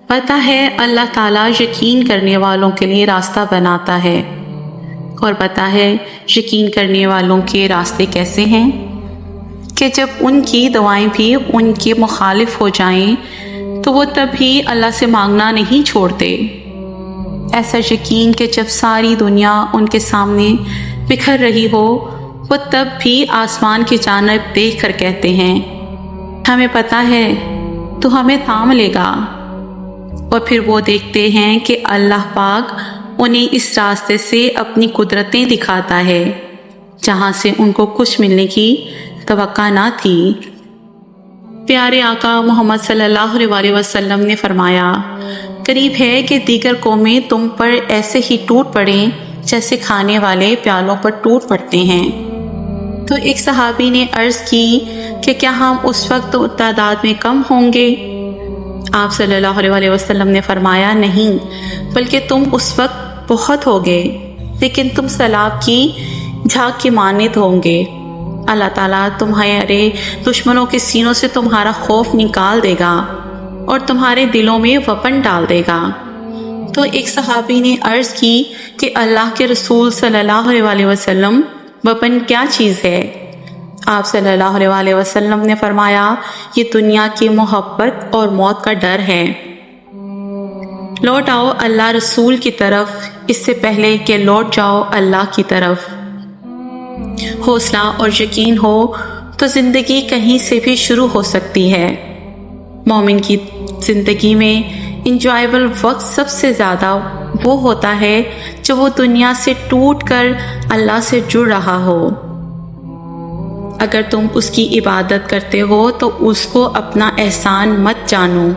پتہ ہے اللہ تعالیٰ یقین کرنے والوں کے لیے راستہ بناتا ہے، اور پتہ ہے یقین کرنے والوں کے راستے کیسے ہیں کہ جب ان کی دعائیں بھی ان کے مخالف ہو جائیں تو وہ تب بھی اللہ سے مانگنا نہیں چھوڑتے۔ ایسا یقین کہ جب ساری دنیا ان کے سامنے بکھر رہی ہو وہ تب بھی آسمان کی جانب دیکھ کر کہتے ہیں ہمیں پتہ ہے تو ہمیں تھام لے گا، اور پھر وہ دیکھتے ہیں کہ اللہ پاک انہیں اس راستے سے اپنی قدرتیں دکھاتا ہے جہاں سے ان کو کچھ ملنے کی توقع نہ تھی۔ پیارے آقا محمد صلی اللہ علیہ وسلم نے فرمایا، قریب ہے کہ دیگر قومیں تم پر ایسے ہی ٹوٹ پڑیں جیسے کھانے والے پیالوں پر ٹوٹ پڑتے ہیں۔ تو ایک صحابی نے عرض کی کہ کیا ہم اس وقت تعداد میں کم ہوں گے؟ آپ صلی اللہ علیہ وسلم نے فرمایا، نہیں، بلکہ تم اس وقت بہت ہوگے، لیکن تم سیلاب کی جھاگ کی مانند ہوں گے۔ اللہ تعالیٰ تمہارے دشمنوں کے سینوں سے تمہارا خوف نکال دے گا اور تمہارے دلوں میں وپن ڈال دے گا۔ تو ایک صحابی نے عرض کی کہ اللہ کے رسول صلی اللہ علیہ وسلم، وپن کیا چیز ہے؟ آپ صلی اللہ علیہ وسلم نے فرمایا، یہ دنیا کی محبت اور موت کا ڈر ہے۔ لوٹ آؤ اللہ رسول کی طرف اس سے پہلے کہ لوٹ جاؤ اللہ کی طرف۔ حوصلہ اور یقین ہو تو زندگی کہیں سے بھی شروع ہو سکتی ہے۔ مومن کی زندگی میں انجوائبل وقت سب سے زیادہ وہ ہوتا ہے جب وہ دنیا سے ٹوٹ کر اللہ سے جڑ رہا ہو۔ اگر تم اس کی عبادت کرتے ہو تو اس کو اپنا احسان مت جانو۔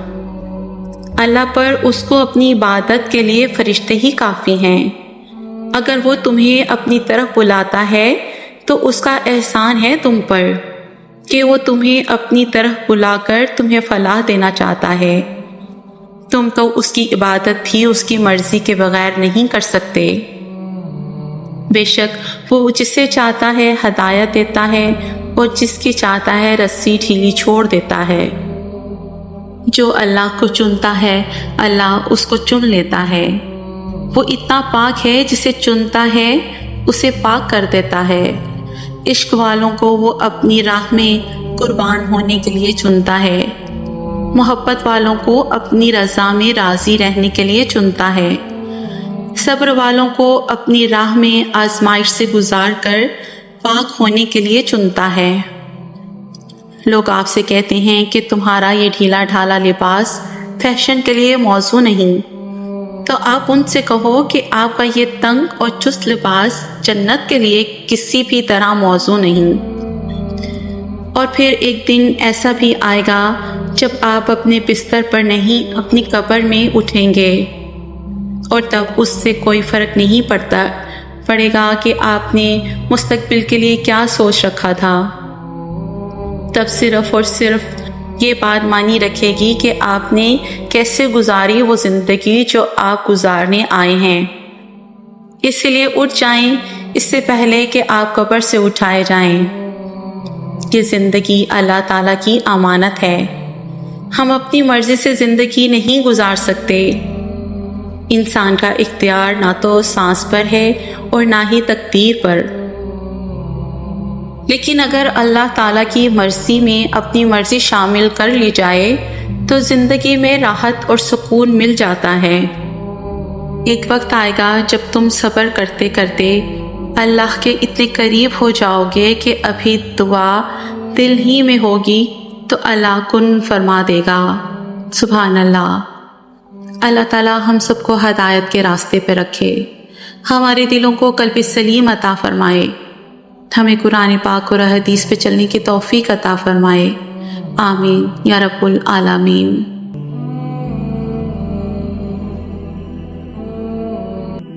اللہ پر اس کو اپنی عبادت کے لیے فرشتے ہی کافی ہیں۔ اگر وہ تمہیں اپنی طرف بلاتا ہے تو اس کا احسان ہے تم پر کہ وہ تمہیں اپنی طرف بلا کر تمہیں فلاح دینا چاہتا ہے۔ تم تو اس کی عبادت بھی اس کی مرضی کے بغیر نہیں کر سکتے۔ بے شک وہ جسے چاہتا ہے ہدایت دیتا ہے اور جس کی چاہتا ہے رسی ڈھیلی چھوڑ دیتا ہے۔ جو اللہ کو چنتا ہے اللہ اس کو چن لیتا ہے۔ وہ اتنا پاک ہے جسے چنتا ہے اسے پاک کر دیتا ہے۔ عشق والوں کو وہ اپنی راہ میں قربان ہونے کے لیے چنتا ہے۔ محبت والوں کو اپنی رضا میں راضی رہنے کے لیے چنتا ہے۔ صبر والوں کو اپنی راہ میں آزمائش سے گزار کر پاک ہونے کے لیے چنتا ہے۔ لوگ آپ سے کہتے ہیں کہ تمہارا یہ ڈھیلا ڈھالا لباس فیشن کے لیے موزوں نہیں، تو آپ ان سے کہو کہ آپ کا یہ تنگ اور چست لباس جنت کے لیے کسی بھی طرح موزوں نہیں۔ اور پھر ایک دن ایسا بھی آئے گا جب آپ اپنے بستر پر نہیں اپنی قبر میں اٹھیں گے، اور تب اس سے کوئی فرق نہیں پڑے گا کہ آپ نے مستقبل کے لیے کیا سوچ رکھا تھا۔ تب صرف اور صرف یہ بات مانی رکھے گی کہ آپ نے کیسے گزاری وہ زندگی جو آپ گزارنے آئے ہیں۔ اس لیے اٹھ جائیں اس سے پہلے کہ آپ قبر سے اٹھائے جائیں۔ یہ زندگی اللہ تعالیٰ کی امانت ہے۔ ہم اپنی مرضی سے زندگی نہیں گزار سکتے۔ انسان کا اختیار نہ تو سانس پر ہے اور نہ ہی تقدیر پر، لیکن اگر اللہ تعالیٰ کی مرضی میں اپنی مرضی شامل کر لی جائے تو زندگی میں راحت اور سکون مل جاتا ہے۔ ایک وقت آئے گا جب تم صبر کرتے کرتے اللہ کے اتنے قریب ہو جاؤ گے کہ ابھی دعا دل ہی میں ہوگی تو اللہ کن فرما دے گا۔ سبحان اللہ۔ اللہ تعالیٰ ہم سب کو ہدایت کے راستے پہ رکھے، ہمارے دلوں کو قلب سلیم عطا فرمائے، ہمیں قرآن پاک اور حدیث پہ چلنے کی توفیق عطا فرمائے۔ آمین یا رب العالمین۔